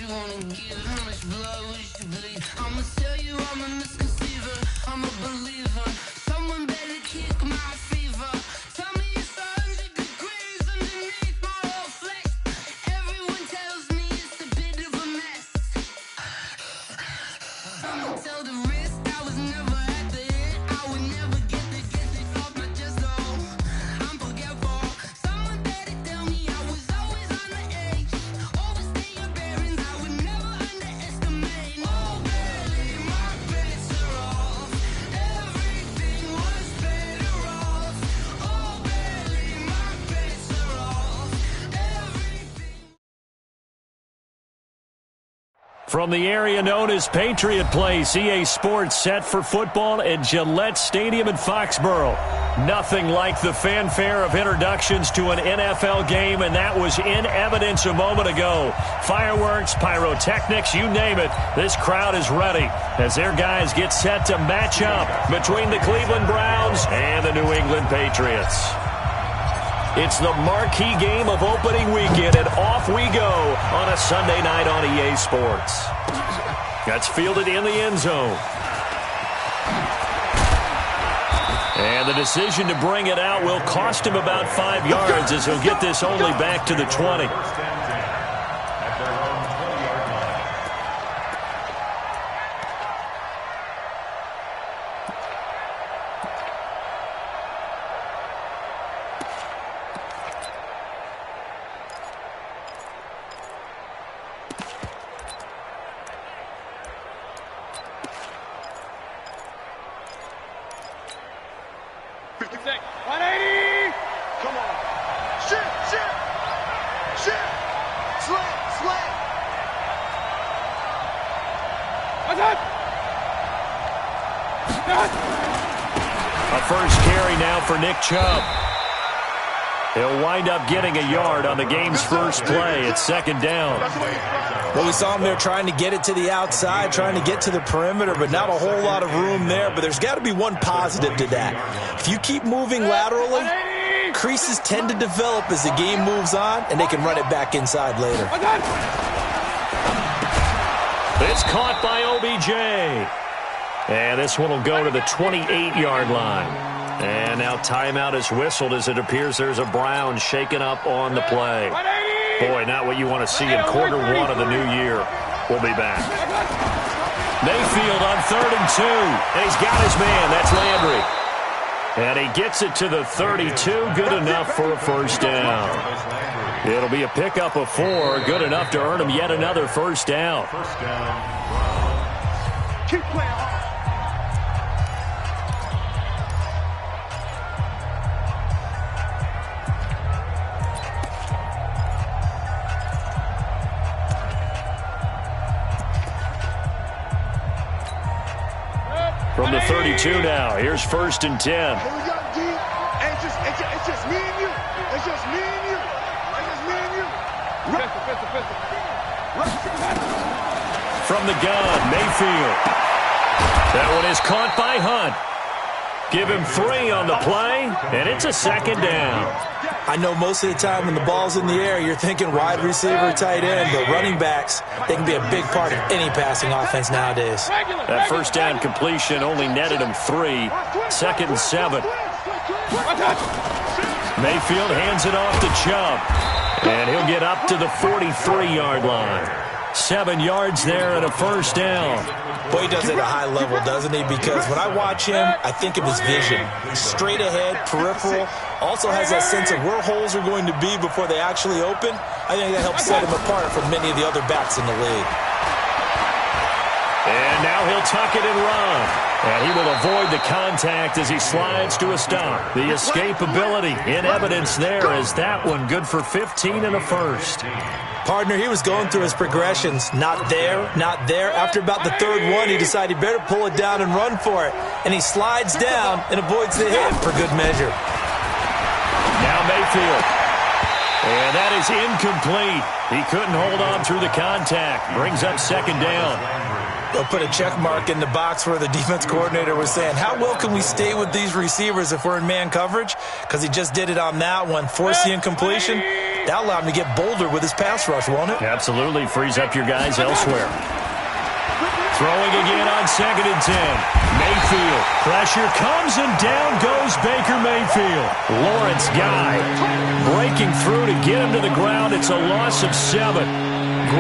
you wanna give? How much blood would you bleed? I'ma tell you I'm a misconceiver, I'm a believer. Someone better kick my fever. Tell me it's 100 degrees underneath my whole flesh. Everyone tells me it's a bit of a mess. I'ma tell the risk I was never at the end. I would never get it off my chest. Oh, I'm forgetful. Someone better tell me I was always on the edge. Overstay your bearings, I would never underestimate. Oh, barely, my bets are off. Everything was better off. Oh, barely, my bets are off. Everything. From the area known as Patriot Place, EA Sports set for football at Gillette Stadium in Foxborough. Nothing like the fanfare of introductions to an NFL game, and that was in evidence a moment ago. Fireworks, pyrotechnics, you name it. This crowd is ready as their guys get set to match up between the Cleveland Browns and the New England Patriots. It's the marquee game of opening weekend, and off we go on a Sunday night on EA Sports. That's fielded in the end zone. And the decision to bring it out will cost him about 5 yards as he'll get this only back to the 20. A first carry now for Nick Chubb. He'll wind up getting a yard on the game's first play. It's second down. Well, we saw him there trying to get it to the outside, trying to get to the perimeter, but not a whole lot of room there. But there's got to be one positive to that. If you keep moving laterally, creases tend to develop as the game moves on, and they can run it back inside later. It's caught by OBJ. And this one will go to the 28-yard line. And now timeout is whistled as it appears there's a Brown shaken up on the play. Boy, not what you want to see in quarter one of the new year. We'll be back. Mayfield on 3rd and 2. And he's got his man. That's Landry. And he gets it to the 32. Good enough for a first down. It'll be a pickup of 4. Good enough to earn him yet another first down. Keep playing hard. From the 32 now, here's 1st and 10. Here we go, D. It's just me and you. It's just me and you. It's just me and you. From the gun, Mayfield. That one is caught by Hunt. Give him 3 on the play, and it's a second down. I know most of the time when the ball's in the air, you're thinking wide receiver, tight end, but running backs, they can be a big part of any passing offense nowadays. That first down completion only netted him 3. 2nd and 7. Mayfield hands it off to Chubb, and he'll get up to the 43-yard line. 7 yards there and a first down. Boy, he does it at a high level, doesn't he? Because when I watch him, I think of his vision. Straight ahead, peripheral, also has that sense of where holes are going to be before they actually open. I think that helps set him apart from many of the other backs in the league. And now he'll tuck it and run. And he will avoid the contact as he slides to a stop. The escapability in evidence there is that one good for 15 and a first. Partner, he was going through his progressions. Not there, not there. After about the 3rd one, he decided he better pull it down and run for it. And he slides down and avoids the hit for good measure. Now Mayfield. And that is incomplete. He couldn't hold on through the contact. Brings up second down. They'll put a check mark in the box where the defense coordinator was saying, how well can we stay with these receivers if we're in man coverage? Because he just did it on that one. Force the incompletion. That'll allow him to get bolder with his pass rush, won't it? Absolutely. Frees up your guys elsewhere. Throwing again on 2nd and 10. Mayfield. Pressure comes and down goes Baker Mayfield. Lawrence Guy breaking through to get him to the ground. It's a loss of 7.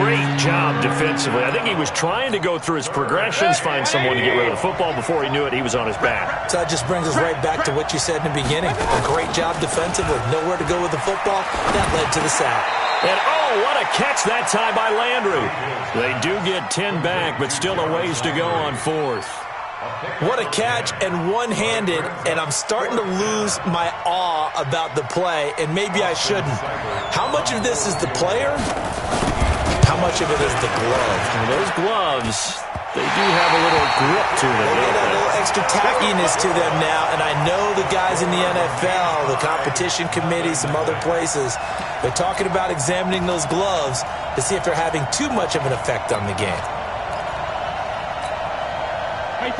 Great job defensively. I think he was trying to go through his progressions, find someone to get rid of the football. Before he knew it, he was on his back. So that just brings us right back to what you said in the beginning. A great job defensively. Nowhere to go with the football. That led to the sack. And, oh, what a catch that time by Landry. They do get 10 back, but still a ways to go on 4th. What a catch, and one-handed, and I'm starting to lose my awe about the play, and maybe I shouldn't. How much of this is the player? How much of it is the glove? And those gloves, they do have a little grip to them. They get a little extra tackiness to them now, and I know the guys in the NFL, the competition committee, some other places, they're talking about examining those gloves to see if they're having too much of an effect on the game.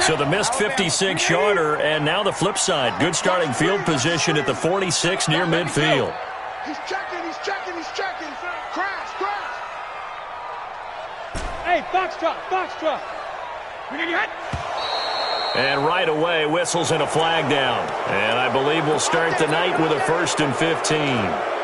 So the missed 56-yarder, and now the flip side. Good starting field position at the 46 near midfield. He's checking, he's checking, he's checking. Crash, crash. Hey, Foxtrot, Foxtrot. And right away, whistles and a flag down. And I believe we'll start the night with a 1st and 15.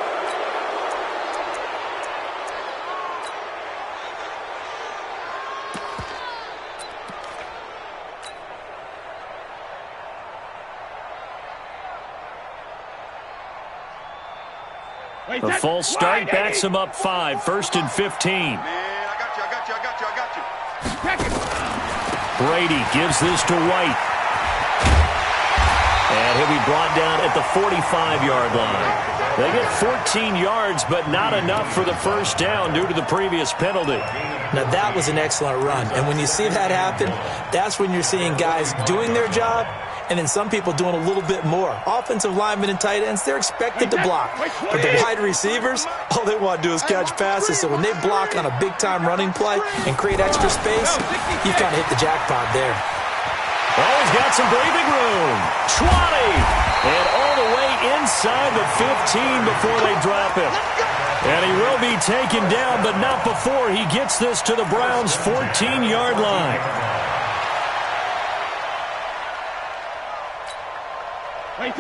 A full start backs him up 5, 1st and 15. Man, I got you. Brady gives this to White. And he'll be brought down at the 45-yard line. They get 14 yards, but not enough for the first down due to the previous penalty. Now, that was an excellent run. And when you see that happen, that's when you're seeing guys doing their job and then some people doing a little bit more. Offensive linemen and tight ends, they're expected to block. But the wide receivers, all they want to do is catch passes. So when they block on a big-time running play and create extra space, you've kind of hit the jackpot there. Oh, he's got some breathing room. 20. And all the way inside the 15 before they drop him. And he will be taken down, but not before he gets this to the Browns' 14-yard line.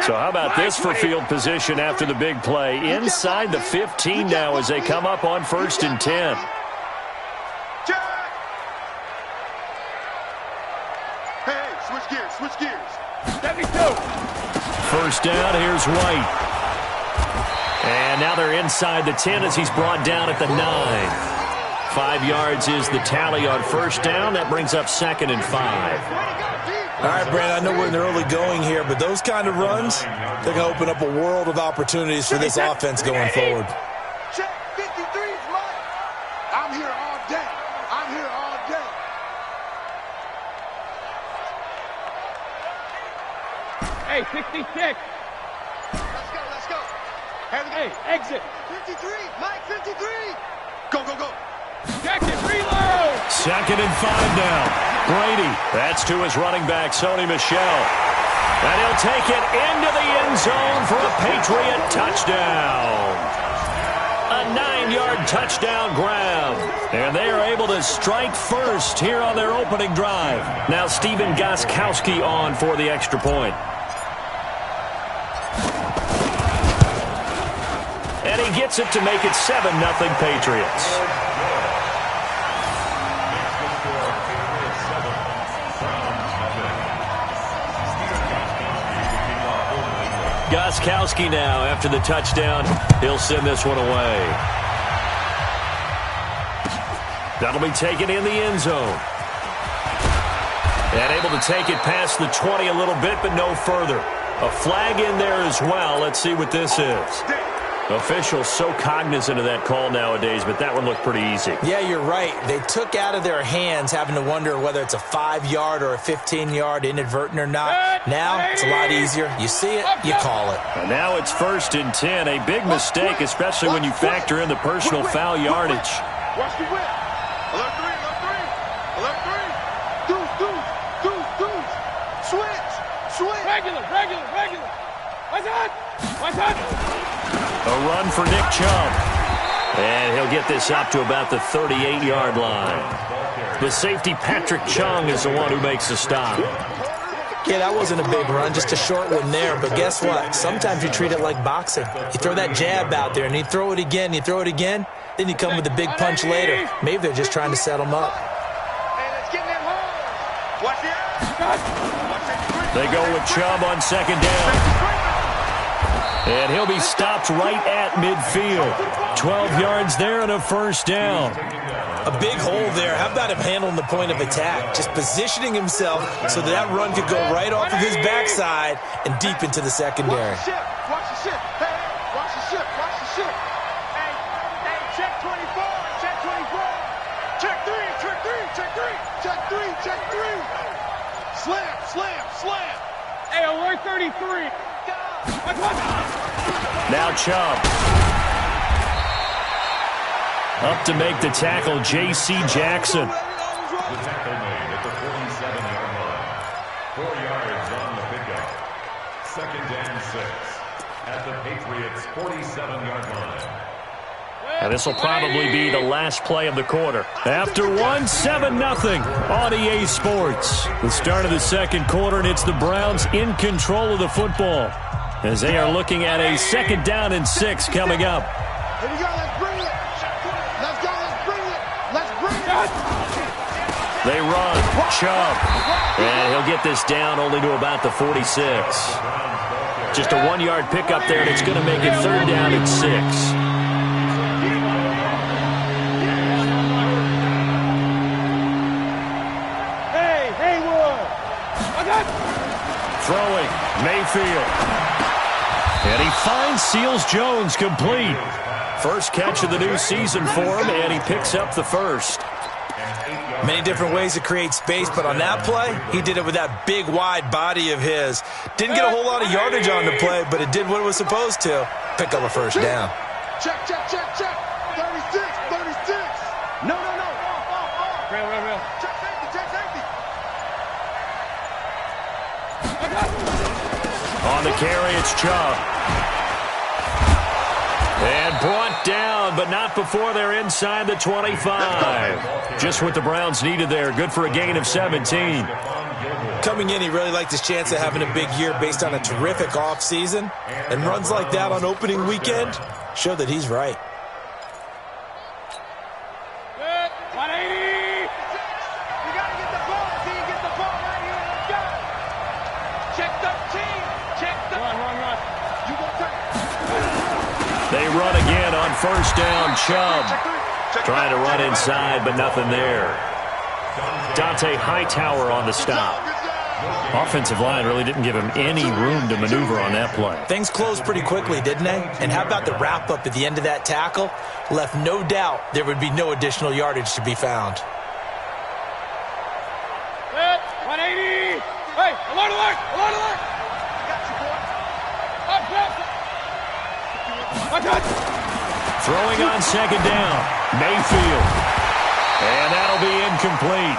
So how about this for field position after the big play? Inside the 15 now as they come up on 1st and 10. Hey, switch gears, switch gears. 72. First down, here's White. And now they're inside the 10 as he's brought down at the 9. 5 yards is the tally on first down. That brings up 2nd and 5. All right, Brandon, I know we're in the early going here, but those kind of runs, they're going to open up a world of opportunities for this offense going forward. Check, 53's mine. I'm here all day. I'm here all day. Hey, 66. Let's go, let's go. Hey, exit. 53, Mike, 53. Go, go, go. Check it, reload. 2nd and 5 now. Brady, that's to his running back, Sony Michel. And he'll take it into the end zone for a Patriot touchdown. A 9-yard touchdown grab. And they are able to strike first here on their opening drive. Now Stephen Gostkowski on for the extra point. And he gets it to make it 7-0 Patriots. Gostkowski now after the touchdown. He'll send this one away. That'll be taken in the end zone. And able to take it past the 20 a little bit, but no further. A flag in there as well. Let's see what this is. Officials so cognizant of that call nowadays, but that one looked pretty easy. Yeah, you're right. They took out of their hands having to wonder whether it's a 5-yard or a 15-yard inadvertent or not. Now it's a lot easier. You see it, you call it. And now it's 1st and 10. A big mistake, especially when you factor in the personal foul yardage. Watch the whip. Alert 3, alert 3. Alert 3. Deuce. Switch. Regular. What's that? A run for Nick Chubb. And he'll get this up to about the 38-yard line. The safety, Patrick Chung, is the one who makes the stop. Yeah, that wasn't a big run, just a short one there. But guess what? Sometimes you treat it like boxing. You throw that jab out there, and you throw it again, then you come with a big punch later. Maybe they're just trying to set him up. They go with Chubb on second down. And he'll be stopped right at midfield. 12 yards there and a first down. A big hole there. How about him handling the point of attack? Just positioning himself so that run could go right off of his backside and deep into the secondary. Watch the ship. Hey, watch the ship. Watch the ship. Hey, check 24. Check 24. Check 3. Check 3. Check 3. Check 3. Slam. Hey, alert 33. Now Chubb. Up to make the tackle, J.C. Jackson. The tackle made at the 47-yard line. 4 yards on the pickup. 2nd and 6 at the Patriots' 47-yard line. And this will probably be the last play of the quarter. After 7-0 on EA Sports. The start of the second quarter, and it's the Browns in control of the football as they are looking at a 2nd down and 6 coming up. Here we go. Let's bring it. Let's bring it. They run. Chubb. And he'll get this down only to about the 46. Just a 1-yard pickup there, and it's going to make it 3rd down and 6. Throwing, Mayfield. And he finds Seals Jones complete. First catch of the new season for him, and he picks up the first. Many different ways to create space, but on that play, he did it with that big, wide body of his. Didn't get a whole lot of yardage on the play, but it did what it was supposed to. Pick up a first down. Check. 36. No. Real. Check safety. On the carry, it's Chubb. And brought down, but not before they're inside the 25. Just what the Browns needed there. Good for a gain of 17. Coming in, he really liked his chance of having a big year based on a terrific offseason. And runs like that on opening weekend show that he's right. 180. You got to get the ball. See, get the ball right here. Let's go. Check 13. Run. You go take it. They run again on first down. Chubb trying to run inside, but nothing there. Dante Hightower on the stop. Offensive line really didn't give him any room to maneuver on that play. Things closed pretty quickly, didn't they? And how about the wrap-up at the end of that tackle? Left no doubt there would be no additional yardage to be found. 180. Hey, alert. Throwing on second down. Mayfield. And that'll be incomplete.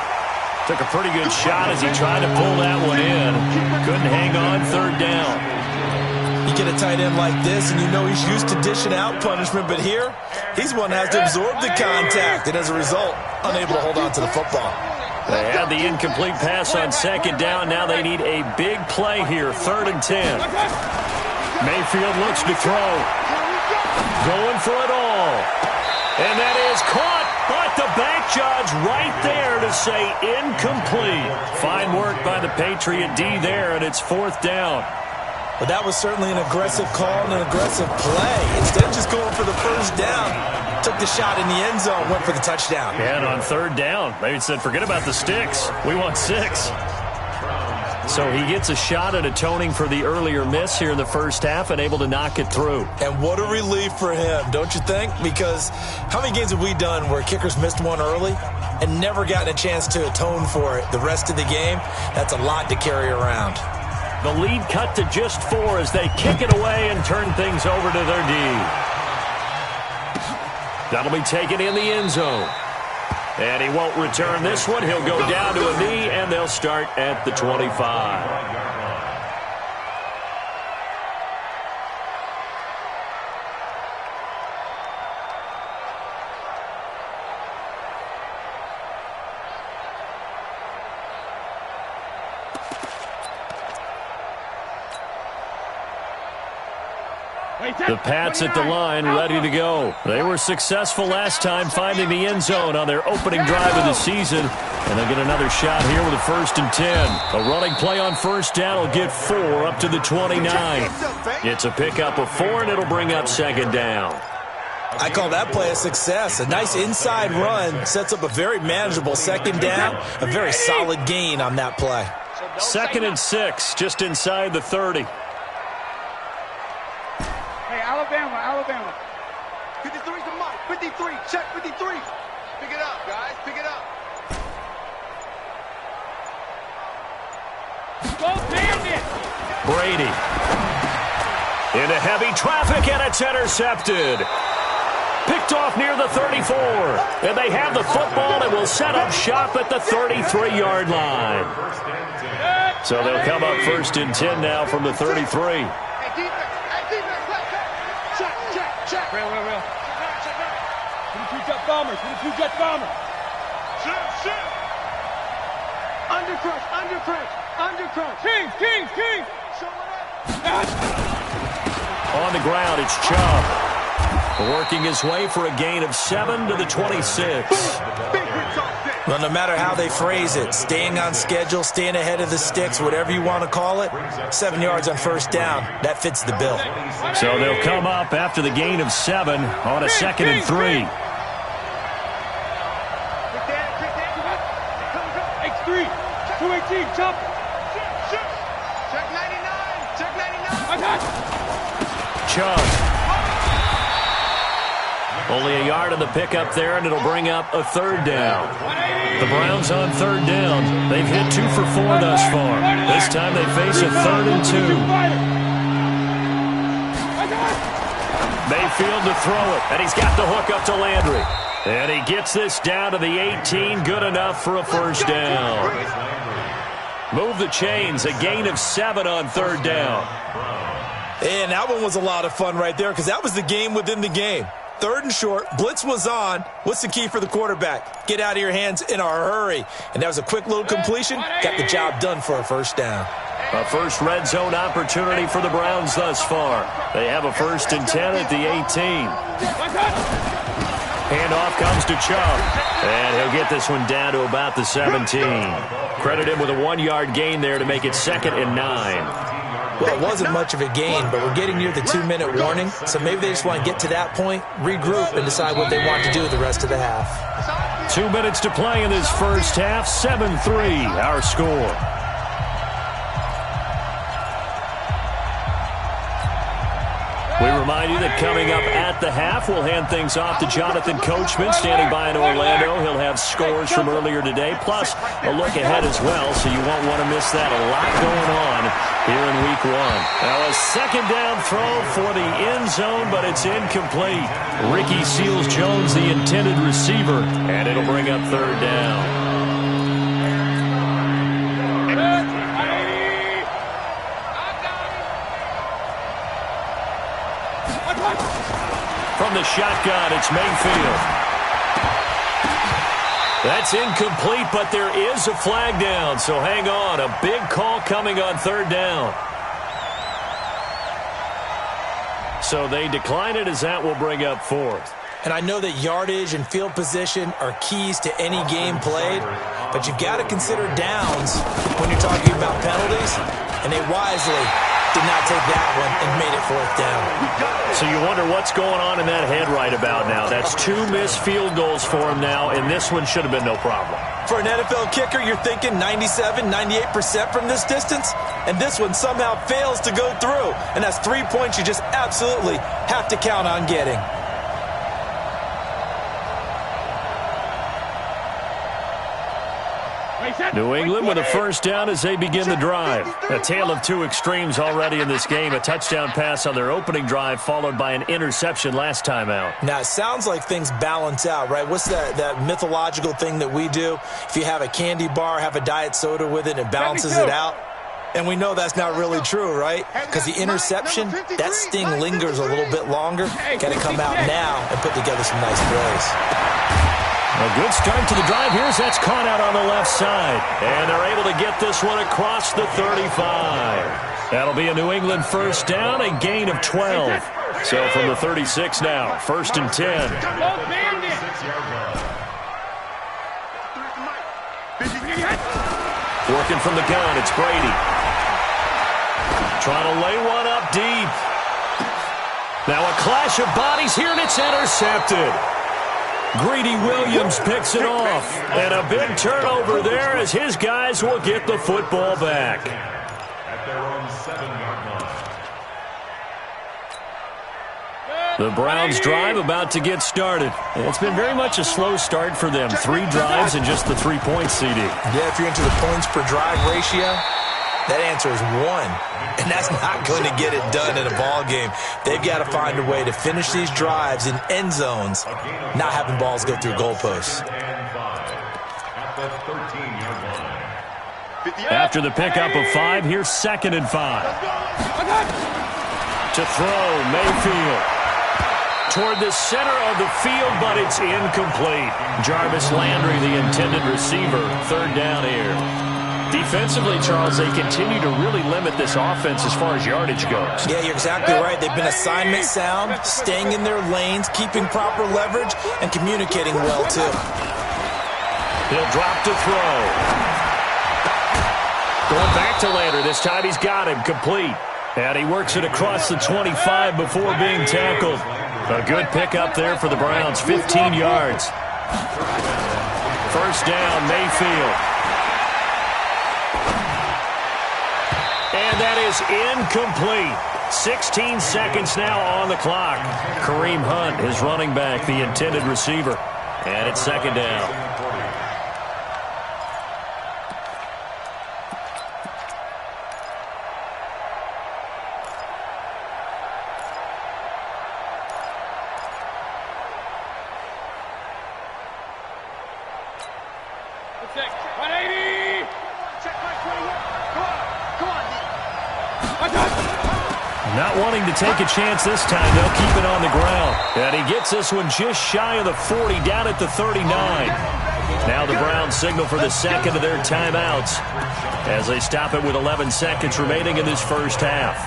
Took a pretty good shot as he tried to pull that one in. Couldn't hang on, 3rd down. You get a tight end like this, and you know he's used to dishing out punishment, but here, he's one that has to absorb the contact, and as a result, unable to hold on to the football. They had the incomplete pass on second down. Now they need a big play here, 3rd and 10. Mayfield looks to throw. Going for it all. And that is caught, but the back judge right there to say incomplete. Fine work by the Patriot D there, and it's 4th down. But that was certainly an aggressive call and an aggressive play. Instead of just going for the first down, took the shot in the end zone, went for the touchdown. And on 3rd down, they said, forget about the sticks. We want 6. So he gets a shot at atoning for the earlier miss here in the first half and able to knock it through. And what a relief for him, don't you think? Because how many games have we done where kickers missed one early and never gotten a chance to atone for it the rest of the game? That's a lot to carry around. The lead cut to just 4 as they kick it away and turn things over to their D. That'll be taken in the end zone. And he won't return this one. He'll go down to a knee, and they'll start at the 25. The Pats at the line, ready to go. They were successful last time finding the end zone on their opening drive of the season. And they'll get another shot here with a 1st and 10. A running play on 1st down will get 4 up to the 29. It's a pickup of 4, and it'll bring up 2nd down. I call that play a success. A nice inside run sets up a very manageable 2nd down. A very solid gain on that play. 2nd and 6, just inside the 30. Hey, Alabama. 53's the mark. 53. Check 53. Pick it up, guys. Pick it up. Go damn it! Brady. Into heavy traffic, and it's intercepted. Picked off near the 34. And they have the football and will set up shop at the 33-yard line. So they'll come up 1st and 10 now from the 33. Hey, defense. Check. Real. With the 2 jet bombers. Shoot. Under crunch. King. Show it up. On the ground, it's Chubb. Working his way for a gain of 7 to the 26. Well, no matter how they phrase it, staying on schedule, staying ahead of the sticks, whatever you want to call it, 7 yards on 1st down, that fits the bill. So they'll come up after the gain of 7 on a 2nd and 3. X3. 218. Jump. Shoot. Check 99. Attack. Chubb. Only a yard on the pickup there, and it'll bring up a 3rd down. The Browns on 3rd down. They've hit 2 for 4 thus far. This time they face a 3rd and 2. Mayfield to throw it, and he's got the hook up to Landry. And he gets this down to the 18, good enough for a 1st down. Move the chains, a gain of 7 on 3rd down. And that one was a lot of fun right there because that was the game within the game. 3rd and short, blitz was on. What's the key for the quarterback? Get out of your hands in a hurry. And that was a quick little completion. Got the job done for a 1st down. A first red zone opportunity for the Browns thus far. They have a 1st and 10 at the 18. Handoff comes to Chubb. And he'll get this one down to about the 17. Credit him with a 1-yard gain there to make it 2nd and 9. Well, it wasn't much of a gain, but we're getting near the 2-minute warning, so maybe they just want to get to that point, regroup, and decide what they want to do the rest of the half. 2 minutes to play in this first half. 7-3, our score. We remind you that coming up at the half, we'll hand things off to Jonathan Coachman, standing by in Orlando. He'll have scores from earlier today, plus a look ahead as well, so you won't want to miss that. A lot going on here in Week 1. Now a 2nd down throw for the end zone, but it's incomplete. Ricky Seals-Jones, the intended receiver, and it'll bring up 3rd down. From the shotgun, it's Mayfield. That's incomplete, but there is a flag down, so hang on. A big call coming on 3rd down. So they decline it as that will bring up 4th. And I know that yardage and field position are keys to any game played, but you've got to consider downs when you're talking about penalties, and they wisely did not take that one and made it 4th down. So you wonder what's going on in that head right about now. That's 2 missed field goals for him now, and this one should have been no problem. For an NFL kicker, you're thinking 97, 98% from this distance, and this one somehow fails to go through. And that's 3 points you just absolutely have to count on getting. New England with a 1st down as they begin the drive. A tale of 2 extremes already in this game. A touchdown pass on their opening drive followed by an interception last time out. Now, it sounds like things balance out, right? What's that mythological thing that we do? If you have a candy bar, have a diet soda with it, it balances it out. And we know that's not really true, right? Because the interception, that sting lingers a little bit longer. Got to come out now and put together some nice plays. A good start to the drive. Here's that's caught out on the left side. And they're able to get this one across the 35. That'll be a New England 1st down, a gain of 12. So from the 36 now, 1st and 10. Both bandit. 6-yard line. Working from the gun, it's Brady. Trying to lay one up deep. Now a clash of bodies here, and it's intercepted. Greedy Williams picks it off. And a big turnover there as his guys will get the football back. At their own 7-yard line. The Browns drive about to get started. It's been very much a slow start for them. 3 drives and just the 3 points, CD. Yeah, if you're into the points per drive ratio, that answer is 1. And that's not going to get it done in a ball game. They've got to find a way to finish these drives in end zones, not having balls go through goalposts. At the 13-yard line. After the pickup of 5, here's 2nd and 5. To throw, Mayfield. Toward the center of the field, but it's incomplete. Jarvis Landry, the intended receiver. 3rd down here. Defensively, Charles, they continue to really limit this offense as far as yardage goes. Yeah, you're exactly right. They've been assignment sound, staying in their lanes, keeping proper leverage, and communicating well, too. He'll drop to throw. Going back to Landry. This time he's got him complete. And he works it across the 25 before being tackled. A good pickup there for the Browns, 15 yards. 1st down, Mayfield. And that is incomplete. 16 seconds now on the clock. Kareem Hunt, his running back, the intended receiver. And it's 2nd down. Check. 180. Check right 21. Come on, Not wanting to take a chance this time. They'll keep it on the ground. And he gets this one just shy of the 40, down at the 39. Now the Browns signal for the 2nd of their timeouts as they stop it with 11 seconds remaining in this first half.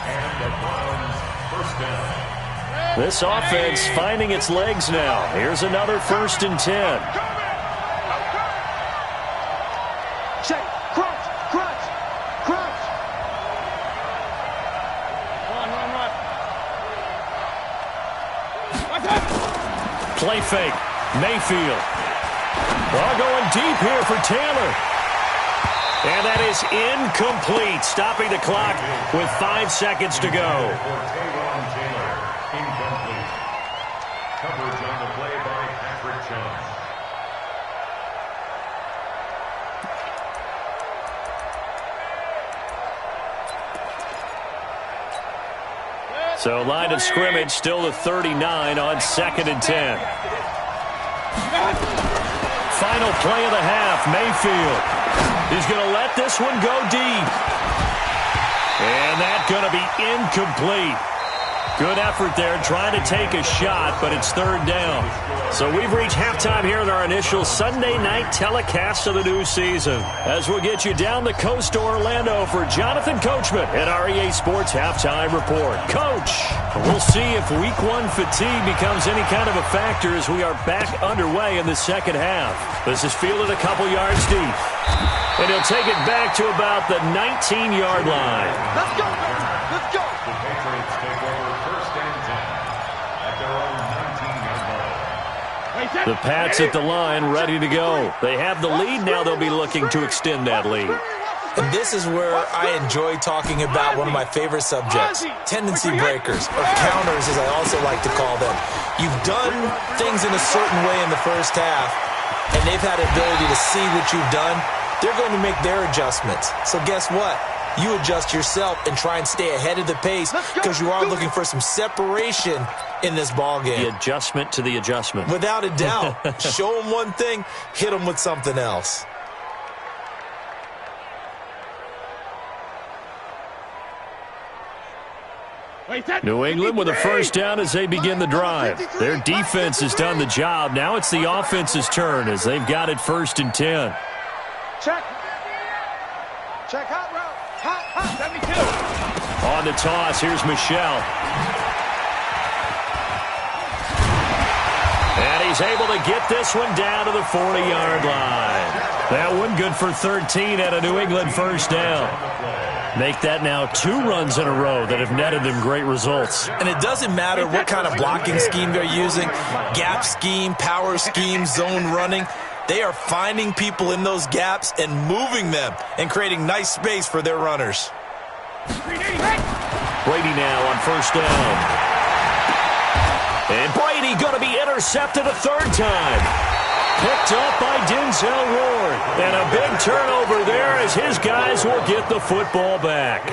And the Browns' 1st down. This offense finding its legs now. Here's another 1st and 10. check, crunch, crunch, crunch. Run. Play fake. Mayfield. Ball going deep here for Taylor. And that is incomplete, stopping the clock with 5 seconds to go. For Taywan Taylor, incomplete. Coverage on the play by Patrick Chung. So line of scrimmage still the 39 on 2nd and 10. Final play of the half, Mayfield. He's going to let this one go deep. And that's going to be incomplete. Good effort there, trying to take a shot, but it's 3rd down. So we've reached halftime here in our initial Sunday night telecast of the new season. As we'll get you down the coast to Orlando for Jonathan Coachman at our EA Sports Halftime Report. Coach, we'll see if Week 1 fatigue becomes any kind of a factor as we are back underway in the second half. This is fielded a couple yards deep. And he'll take it back to about the 19-yard line. Let's go, baby. Let's go. The Patriots take over 1st and 10 at their own 19-yard line. The Pats at the line, ready to go. They have the lead. Now they'll be looking to extend that lead. And this is where I enjoy talking about one of my favorite subjects, tendency breakers, or counters as I also like to call them. You've done things in a certain way in the first half, and they've had the ability to see what you've done. They're going to make their adjustments. So guess what? You adjust yourself and try and stay ahead of the pace because you are looking for some separation in this ball game. The adjustment to the adjustment. Without a doubt. Show them one thing, hit them with something else. New England with a 1st down as they begin the drive. Their defense has done the job. Now it's the offense's turn as they've got it 1st and 10. Check. Check, hot route. Hot. 72. On the toss, here's Michelle. he's able to get this one down to the 40-yard line. That one good for 13 at a New England first down. Make that now 2 runs in a row that have netted them great results. And it doesn't matter what kind of blocking scheme they're using, gap scheme, power scheme, zone running. They are finding people in those gaps and moving them and creating nice space for their runners. Brady now on first down. And Brady going to be intercepted a 3rd time. Picked up by Denzel Ward. And a big turnover there as his guys will get the football back.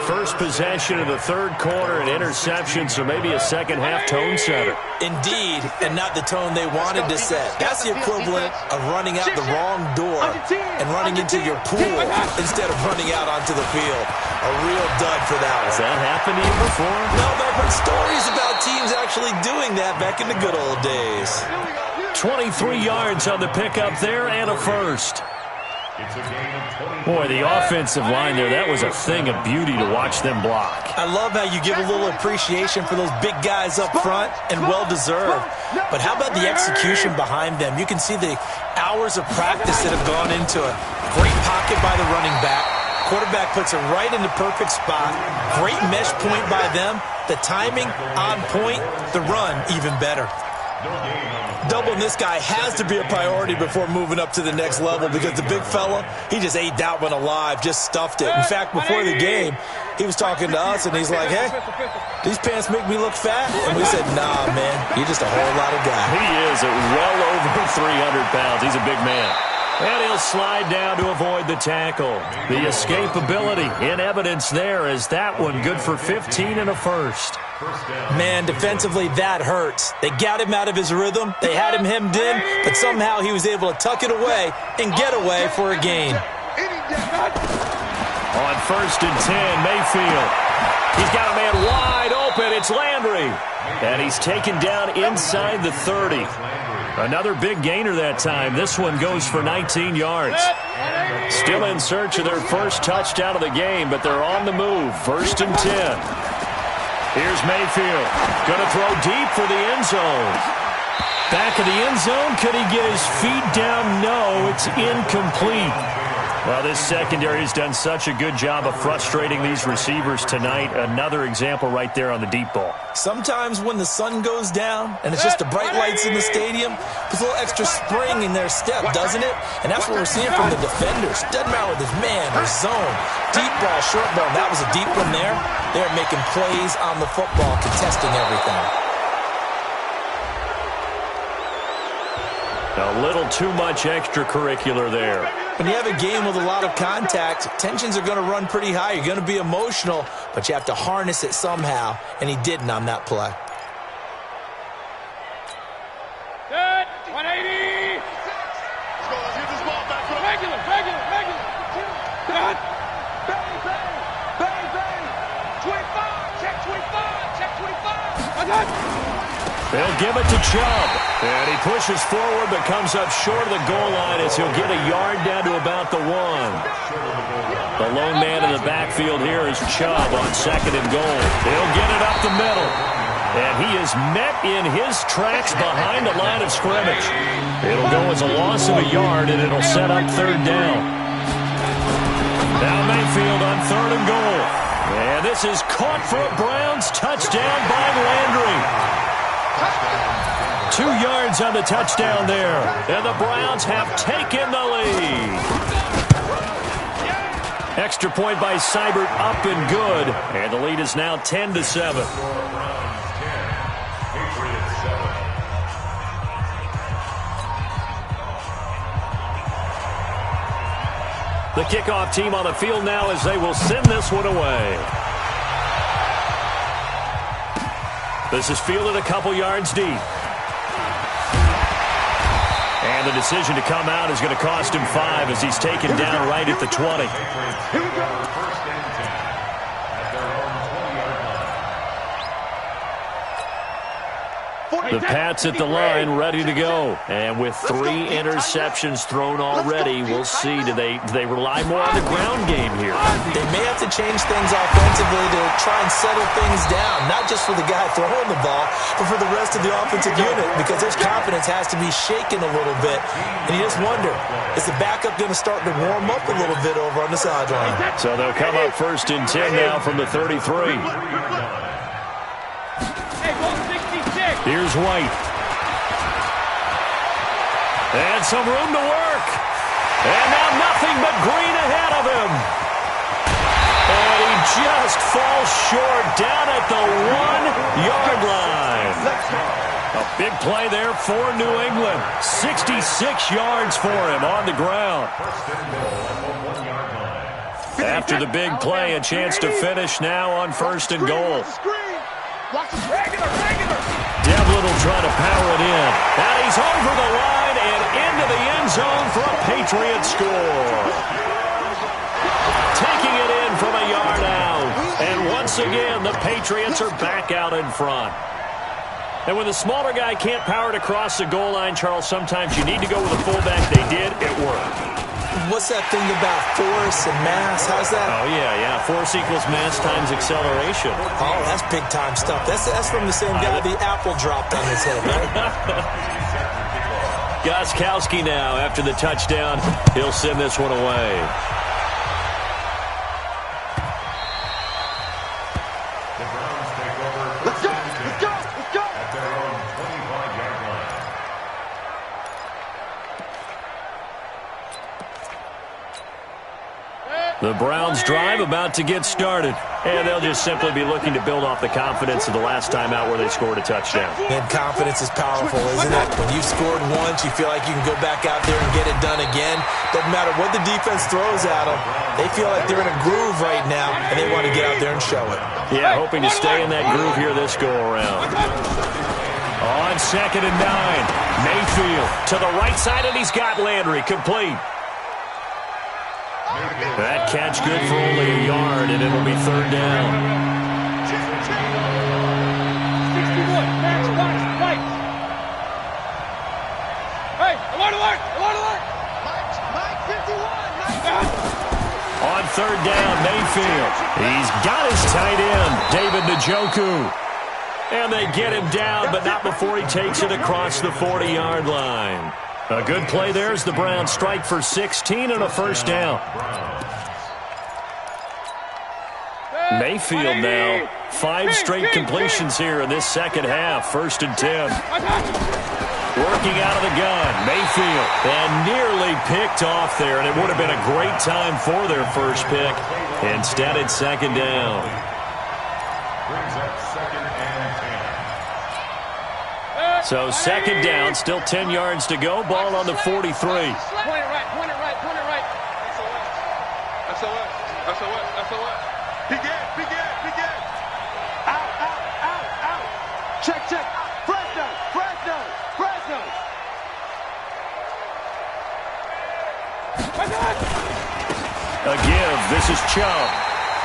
First possession of the 3rd quarter, an interception, so maybe a second-half tone setter. Indeed, and not the tone they wanted to set. That's the equivalent of running out the wrong door and running into your pool instead of running out onto the field. A real dud for that one. Has that happened to you before? No, but I've heard stories about teams actually doing that back in the good old days. 23 yards on the pickup there and a first. Boy, the offensive line there, that was a thing of beauty to watch them block. I love how you give a little appreciation for those big guys up front, and well-deserved. But how about the execution behind them? You can see the hours of practice that have gone into it. Great pocket by the running back. Quarterback puts it right in the perfect spot. Great mesh point by them. The timing on point. The run even better. Doubling this guy has to be a priority before moving up to the next level because the big fella, he just ate that one alive, just stuffed it. In fact, before the game, he was talking to us, and he's like, hey, these pants make me look fat? And we said, nah, man, you're just a whole lot of guy. He is at well over 300 pounds. He's a big man. And he'll slide down to avoid the tackle. The escapability in evidence there as that one good for 15 and a first. Man, defensively, that hurts. They got him out of his rhythm. They had him hemmed in, but somehow he was able to tuck it away and get away for a gain. On first and 10, Mayfield. He's got a man wide open. It's Landry. And he's taken down inside the 30. Another big gainer that time. This one goes for 19 yards. Still in search of their first touchdown of the game, but they're on the move. First and 10. Here's Mayfield. Going to throw deep for the end zone. Back of the end zone. Could he get his feet down? No, it's incomplete. Well, this secondary has done such a good job of frustrating these receivers tonight. Another example right there on the deep ball. Sometimes when the sun goes down and it's just the bright lights in the stadium, there's a little extra spring in their step, doesn't it? And that's what we're seeing from the defenders. Doesn't matter with his man or zone. Deep ball, short ball. That was a deep one there. They're making plays on the football, contesting everything. A little too much extracurricular there. When you have a game with a lot of contact, tensions are going to run pretty high. You're going to be emotional, but you have to harness it somehow, and he didn't on that play. Good. 180. Let's go. Let's get this ball back. Regular. Good. Bang. 25. Check 25. Check 25. Good. They'll give it to Chubb. And he pushes forward but comes up short of the goal line as he'll get a yard down to about the 1. The lone man in the backfield here is Chubb on second and goal. He'll get it up the middle. And he is met in his tracks behind the line of scrimmage. It'll go as a loss of a yard, and it'll set up third down. Now Mayfield on third and goal. And this is caught for a Browns touchdown by Landry. 2 yards on the touchdown there. And the Browns have taken the lead. Extra point by Seibert up and good. And the lead is now 10-7. The kickoff team on the field now as they will send this one away. This is fielded a couple yards deep. And the decision to come out is going to cost him 5 as he's taken down right at the 20. Here we go. The Pats at the line, ready to go. And with 3 interceptions thrown already, we'll see. Do they rely more on the ground game here? They may have to change things offensively to try and settle things down, not just for the guy throwing the ball, but for the rest of the offensive unit, because his confidence has to be shaken a little bit. And you just wonder, is the backup going to start to warm up a little bit over on the sideline? So they'll come up 1st and 10 now from the 33. Here's White. And some room to work. And now nothing but green ahead of him. And he just falls short down at the 1-yard line. A big play there for New England. 66 yards for him on the ground. After the big play, a chance to finish now on 1st and goal. Devlin will try to power it in. And he's over the line and into the end zone for a Patriot score. Taking it in from a yard out. And once again, the Patriots are back out in front. And when the smaller guy can't power it across the goal line, Charles, sometimes you need to go with a fullback. They did. It worked. What's that thing about force and mass? How's that? Oh, yeah. Force equals mass times acceleration. Oh, that's big-time stuff. That's from the same guy the apple dropped on his head, right? Gostkowski now, after the touchdown, he'll send this one away. Let's go! Let's go! Let's go! At their own 25-yard line. The Browns drive about to get started, and they'll just simply be looking to build off the confidence of the last time out where they scored a touchdown. And confidence is powerful, isn't it? When you've scored once, you feel like you can go back out there and get it done again. Doesn't matter what the defense throws at them. They feel like they're in a groove right now, and they want to get out there and show it. Yeah, hoping to stay in that groove here this go-around. On 2nd and 9, Mayfield to the right side, and he's got Landry complete. That catch good for only a yard, and it'll be 3rd down. 61, Max, box, right. Hey, alert, alert, alert, alert. Mike 51, On 3rd down, Mayfield. He's got his tight end, David Njoku. And they get him down, but not before he takes it across the 40-yard line. A good play there as the Browns strike for 16 and a 1st down. Mayfield now, 5 straight completions here in this second half. 1st and 10. Working out of the gun, Mayfield. And nearly picked off there, and it would have been a great time for their first pick. Instead, it's 2nd down. Brings up 2nd and 10. So 2nd down, still 10 yards to go. Ball on the 43. Point it right, point it right, point it right. SOS. Begin. Out. Check. Fresno. A give. This is Chubb.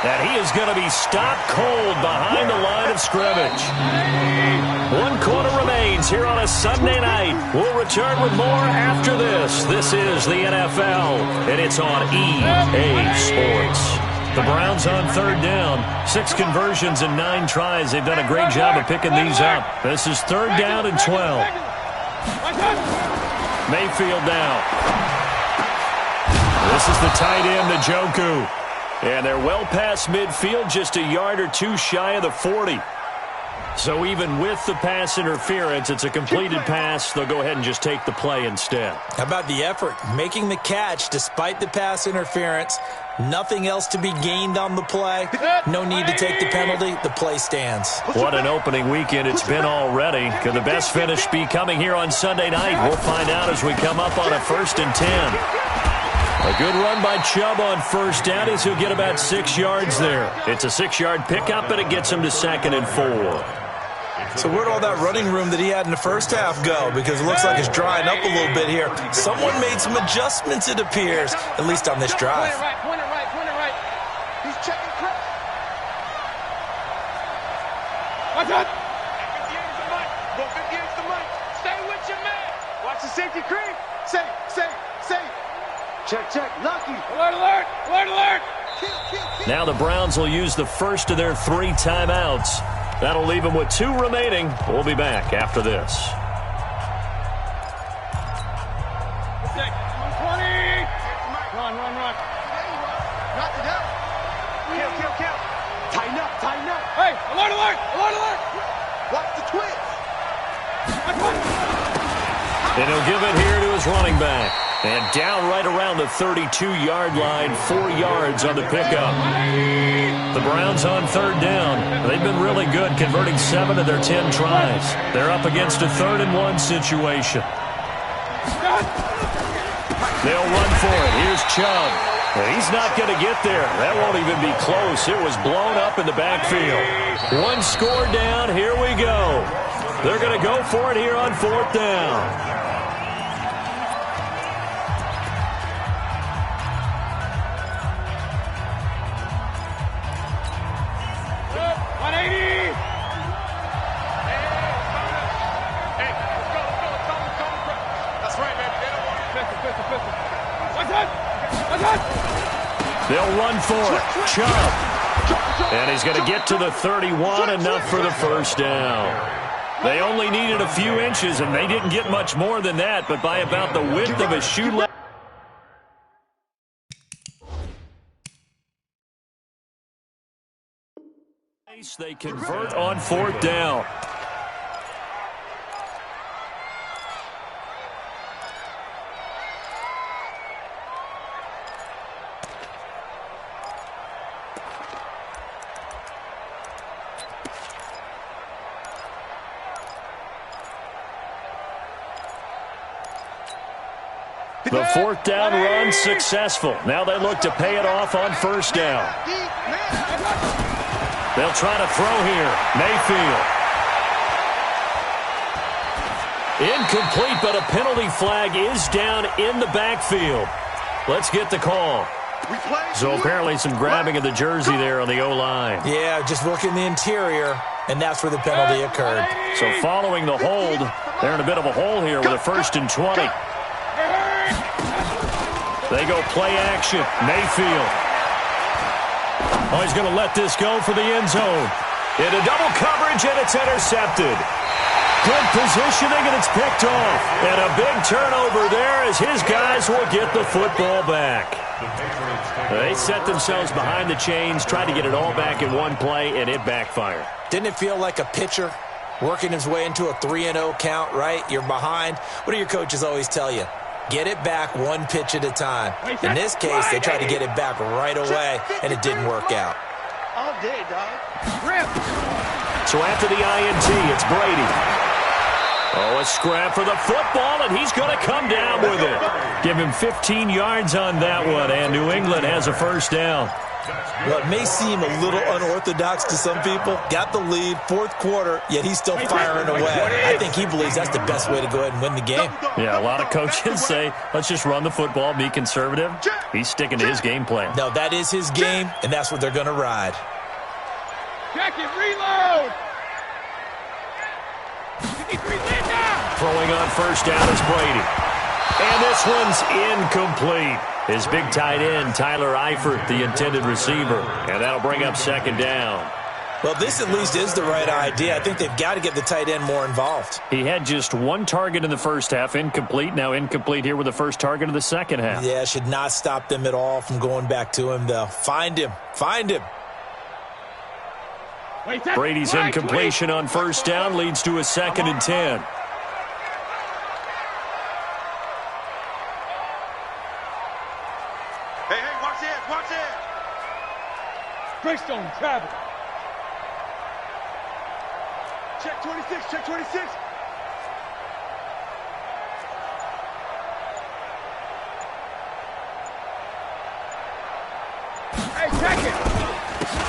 And he is going to be stopped cold behind the line of scrimmage. 1 quarter remains here on a Sunday night. We'll return with more after this. This is the NFL, and it's on EA Sports. The Browns on 3rd down. 6 conversions and 9 tries. They've done a great job of picking these up. This is 3rd down and 12. Mayfield now. This is the tight end, Njoku. And they're well past midfield, just a yard or 2 shy of the 40. So even with the pass interference, it's a completed pass. They'll go ahead and just take the play instead. How about the effort? Making the catch despite the pass interference. Nothing else to be gained on the play. No need to take the penalty. The play stands. What an opening weekend it's been already. Could the best finish be coming here on Sunday night? We'll find out as we come up on a 1st and 10. A good run by Chubb on 1st down as he'll get about 6 yards there. It's a 6-yard pickup, and it gets him to 2nd and 4. So where'd all that running room that he had in the first half go? Because it looks like it's drying up a little bit here. Someone made some adjustments, it appears, at least on this drive. Point it right. He's checking Chris. Watch out. 58 is the mic. Go 58 Check. Lucky. Alert, alert! Alert, alert! Kill. Now the Browns will use the first of their 3 timeouts. That'll leave them with 2 remaining. We'll be back after this. 120! Run. Knock it out. Kill. Tighten up. Hey, alert! Watch the twist. And he'll give it here to his running back. And down right around the 32-yard line, 4 yards on the pickup. The Browns on 3rd down. They've been really good, converting 7 of their 10 tries. They're up against a 3rd and 1 situation. They'll run for it. Here's Chubb. And he's not going to get there. That won't even be close. It was blown up in the backfield. 1 score down. Here we go. They're going to go for it here on 4th down. They'll run for it. Chubb. And he's going to get to the 31, enough for the first down. They only needed a few inches, and they didn't get much more than that, but by about the width of a shoelace. They convert on 4th down. The 4th down run successful. Now they look to pay it off on 1st down. They'll try to throw here. Mayfield. Incomplete, but a penalty flag is down in the backfield. Let's get the call. So apparently some grabbing of the jersey there on the O-line. Yeah, just working the interior, and that's where the penalty occurred. So following the hold, they're in a bit of a hole here with a 1st and 20. They go play action. Mayfield. Oh, he's going to let this go for the end zone. Into double coverage, and it's intercepted. Good positioning, and it's picked off. And a big turnover there as his guys will get the football back. They set themselves behind the chains, tried to get it all back in one play, and it backfired. Didn't it feel like a pitcher working his way into a 3-0 count, right? You're behind. What do your coaches always tell you? Get it back 1 pitch at a time. In this case, they tried to get it back right away, and it didn't work out. All day, dog. So after the INT, it's Brady. Oh, a scrap for the football, and he's going to come down with it. Give him 15 yards on that one, and New England has a 1st down. Well, it may seem a little unorthodox to some people. Got the lead, 4th quarter, yet he's still firing away. I think he believes that's the best way to go ahead and win the game. Yeah, a lot of coaches say, let's just run the football, be conservative. He's sticking to his game plan. No, that is his game, and that's what they're going to ride. Jacket, reload! Throwing on 1st down is Brady. And this one's incomplete. His big tight end, Tyler Eifert, the intended receiver. And that'll bring up 2nd down. Well, this at least is the right idea. I think they've got to get the tight end more involved. He had just 1 target in the first half, incomplete. Now incomplete here with the first target of the second half. Yeah, should not stop them at all from going back to him, though. Find him. Find him. Brady's incompletion on 1st down leads to a 2nd and 10. Hey, watch this, watch this. Greystone, travel. Check 26, check 26. Hey, check it.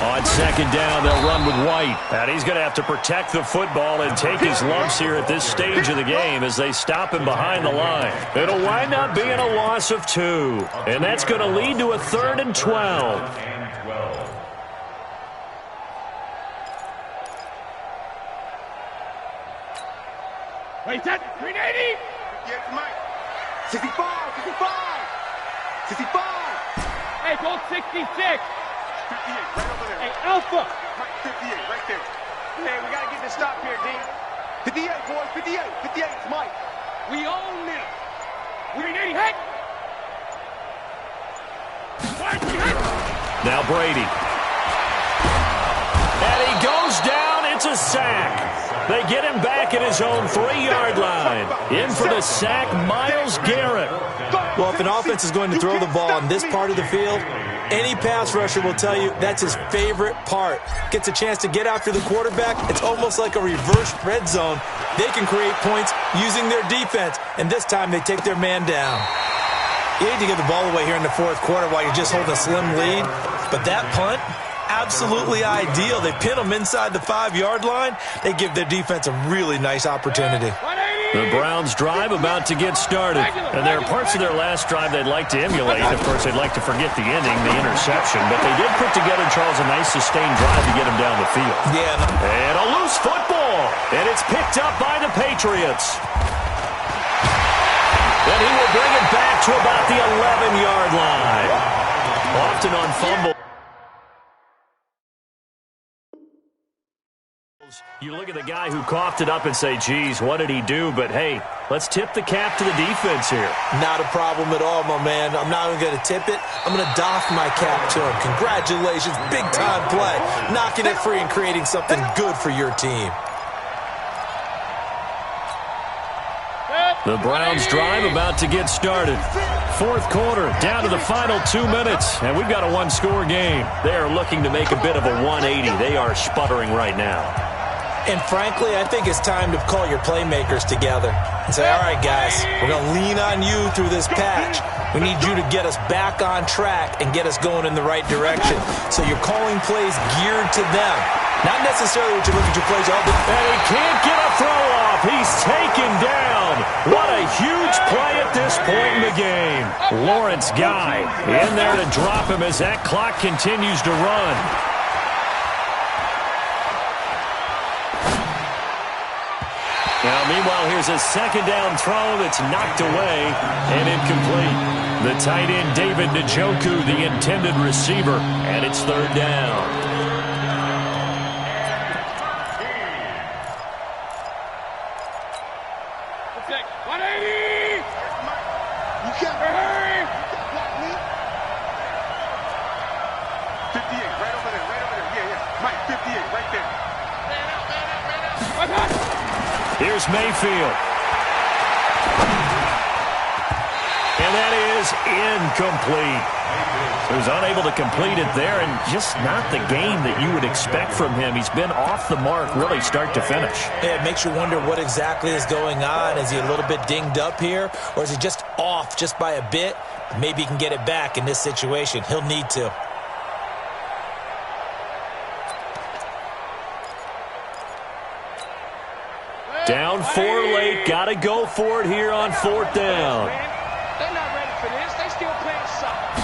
On 2nd down, they'll run with White. And he's going to have to protect the football and take his lumps here at this stage of the game as they stop him behind the line. It'll wind up being a loss of 2. And that's going to lead to a 3rd and 12. Wait, that 380. Yeah, Mike. 65, 65. 65. Hey, go 66. 58, right over there. Hey, Alpha. Mike, 58, right there. Hey, we got to get this stop here, D. 58, boys, 58. 58, it's Mike. We own them. We need 80. Hey. Now Brady. And he goes down. It's a sack. They get him back at his own 3-yard line. In for the sack, Myles Garrett. Well, if an offense is going to throw the ball on this part of the field, any pass rusher will tell you that's his favorite part. Gets a chance to get after the quarterback. It's almost like a reverse red zone. They can create points using their defense, and this time they take their man down. You need to give the ball away here in the fourth quarter while you're just holding a slim lead, but that punt, absolutely ideal. They pin them inside the 5-yard line. They give their defense a really nice opportunity. The Browns' drive about to get started. And there are parts of their last drive they'd like to emulate. Of course, they'd like to forget the ending, the interception. But they did put together, Charles, a nice sustained drive to get him down the field. Yeah. And a loose football. And it's picked up by the Patriots. Then he will bring it back to about the 11-yard line. Often on fumble. You look at the guy who coughed it up and say, geez, what did he do? But, hey, let's tip the cap to the defense here. Not a problem at all, my man. I'm not even going to tip it. I'm going to doff my cap to him. Congratulations. Big-time play. Knocking it free and creating something good for your team. The Browns' drive about to get started. Fourth quarter, down to the final 2 minutes, and we've got a one-score game. They are looking to make a bit of a 180. They are sputtering right now. And frankly, I think it's time to call your playmakers together and say, all right, guys, we're going to lean on you through this patch. We need you to get us back on track and get us going in the right direction. So you're calling plays geared to them. Not necessarily what you look at your plays. And he can't get a throw off. He's taken down. What a huge play at this point in the game. Lawrence Guy in there to drop him as that clock continues to run. Now, meanwhile, here's a second down throw that's knocked away and incomplete. The tight end, David Njoku, the intended receiver, and it's third down. Check. 180! You can't hurry! 58, right over there, right over there. Yeah, yeah. Mike, 58, right there. Man out. Here's Mayfield. And that is incomplete. He was unable to complete it there, and just not the game that you would expect from him. He's been off the mark really start to finish. Yeah, it makes you wonder what exactly is going on. Is he a little bit dinged up here, or is he just off just by a bit? Maybe he can get it back in this situation. He'll need to. Down 4 late. Got to go for it here on fourth down. They're not ready for this. They still playing soft.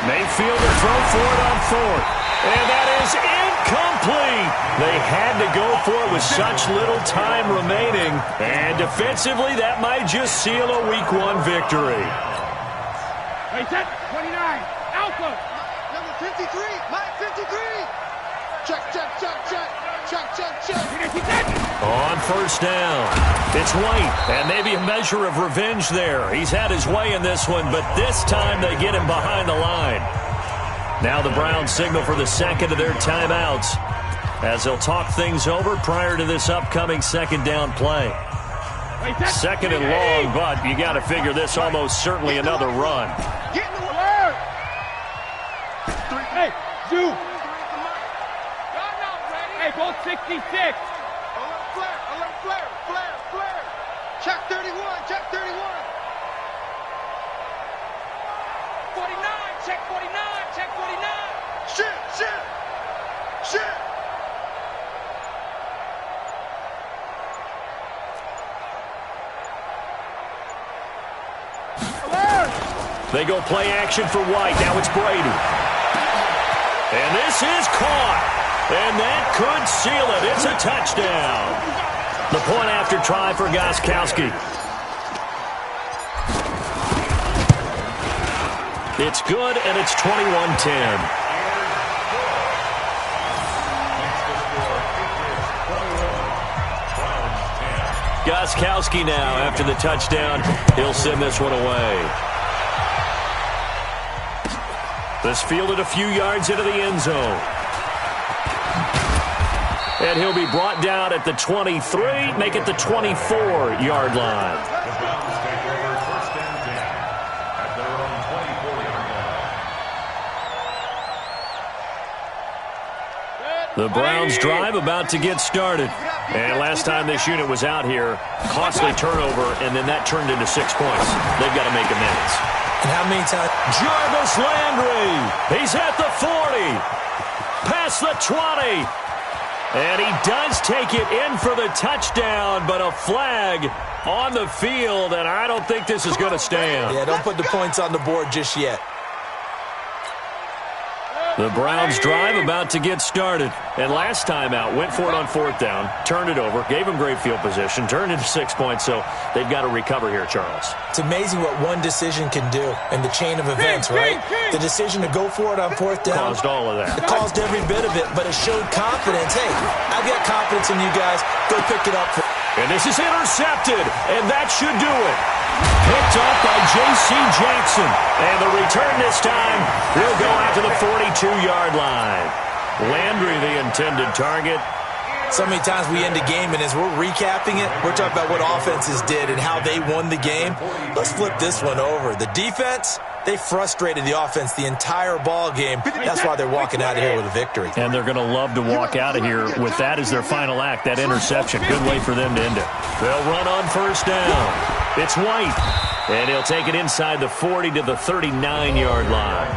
Mayfield to throw for it on fourth. And that is incomplete. They had to go for it with such little time remaining. And defensively, that might just seal a Week 1 victory. Hey, set 29. Alpha. Number 53, Mike 53. Check, check, check, check. Check, check, check. On first down, it's White, and maybe a measure of revenge there. He's had his way in this one, but this time they get him behind the line. Now the Browns signal for the second of their timeouts as they'll talk things over prior to this upcoming second down play. Second and long, but you got to figure this almost certainly another run. Get in the alert. Hey, Zoo. Hey, go 66. Alert flare, flare, flare. Check 31, check 31. 49, check 49, check 49. Shit, shit, shit. Alert! They go play action for White. Now it's Brady. And this is caught. And that could seal it. It's a touchdown. The point after try for Gostkowski. It's good, and it's 21-10. Gostkowski now, after the touchdown, he'll send this one away. This fielded a few yards into the end zone. And he'll be brought down at the 23, make it the 24-yard line. The Browns take over first and 10 at their own 24-yard line. The Browns drive about to get started. And last time this unit was out here, costly turnover, and then that turned into 6 points. They've got to make amends. And how many times? Jarvis Landry. He's at the 40. Past the 20. And he does take it in for the touchdown, but a flag on the field, and I don't think this is going to stand. Yeah, don't put the points on the board just yet. The Browns drive about to get started. And last time out, went for it on 4th down, turned it over, gave him great field position, turned into 6 points, so they've got to recover here, Charles. It's amazing what one decision can do in the chain of events, right? The decision to go for it on 4th down. Caused all of that. It caused every bit of it, but it showed confidence. Hey, I've got confidence in you guys. Go pick it up. And this is intercepted, and that should do it. Picked off by J.C. Jackson. And the return this time will go out to the 42-yard line. Landry, the intended target. So many times we end a game, and as we're recapping it, we're talking about what offenses did and how they won the game. Let's flip this one over. The defense, they frustrated the offense the entire ball game. That's why they're walking out of here with a victory. And they're going to love to walk out of here with that as their final act, that interception. Good way for them to end it. They'll run on 1st down. It's White, and he'll take it inside the 40 to the 39-yard line.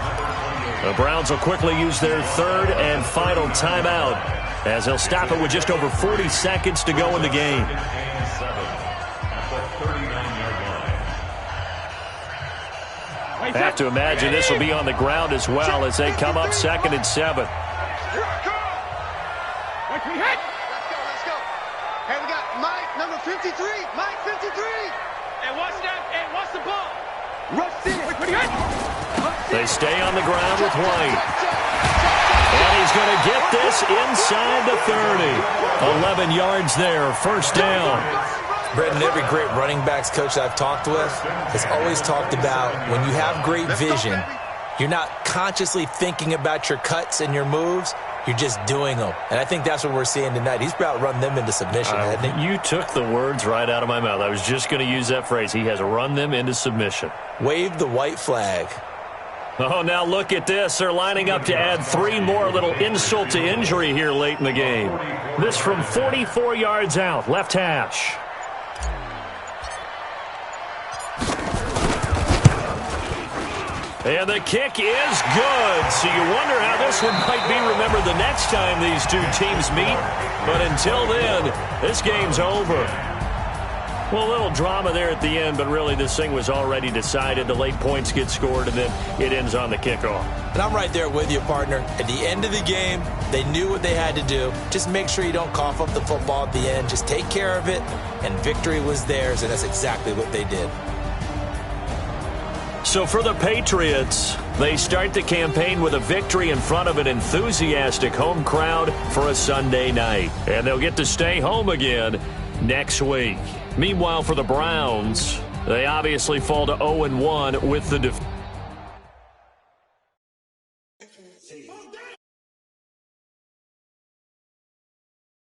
The Browns will quickly use their 3rd and final timeout, as they'll stop it with just over 40 seconds to go in the game. I have to imagine this will be on the ground as well as they come up 2nd and 7. Let's go. Hey, we got Mike, number 53. Mike, 53. And watch that. And watch the ball. Rush in. They stay on the ground with White. And he's going to get this inside the 30. 11 yards there, 1st down. Brendan, every great running backs coach I've talked with has always talked about when you have great vision, you're not consciously thinking about your cuts and your moves. You're just doing them. And I think that's what we're seeing tonight. He's about run them into submission, hasn't he? You took the words right out of my mouth. I was just going to use that phrase. He has run them into submission. Wave the white flag. Oh, now look at this. They're lining up to add 3 more, little insult to injury here late in the game. This from 44 yards out, left hash. And the kick is good. So you wonder how this one might be remembered the next time these two teams meet. But until then, this game's over. Well, a little drama there at the end, but really this thing was already decided. The late points get scored, and then it ends on the kickoff. And I'm right there with you, partner. At the end of the game, they knew what they had to do. Just make sure you don't cough up the football at the end. Just take care of it, and victory was theirs, and that's exactly what they did. So for the Patriots, they start the campaign with a victory in front of an enthusiastic home crowd for a Sunday night. And they'll get to stay home again next week. Meanwhile, for the Browns, they obviously fall to 0-1 with the defeat.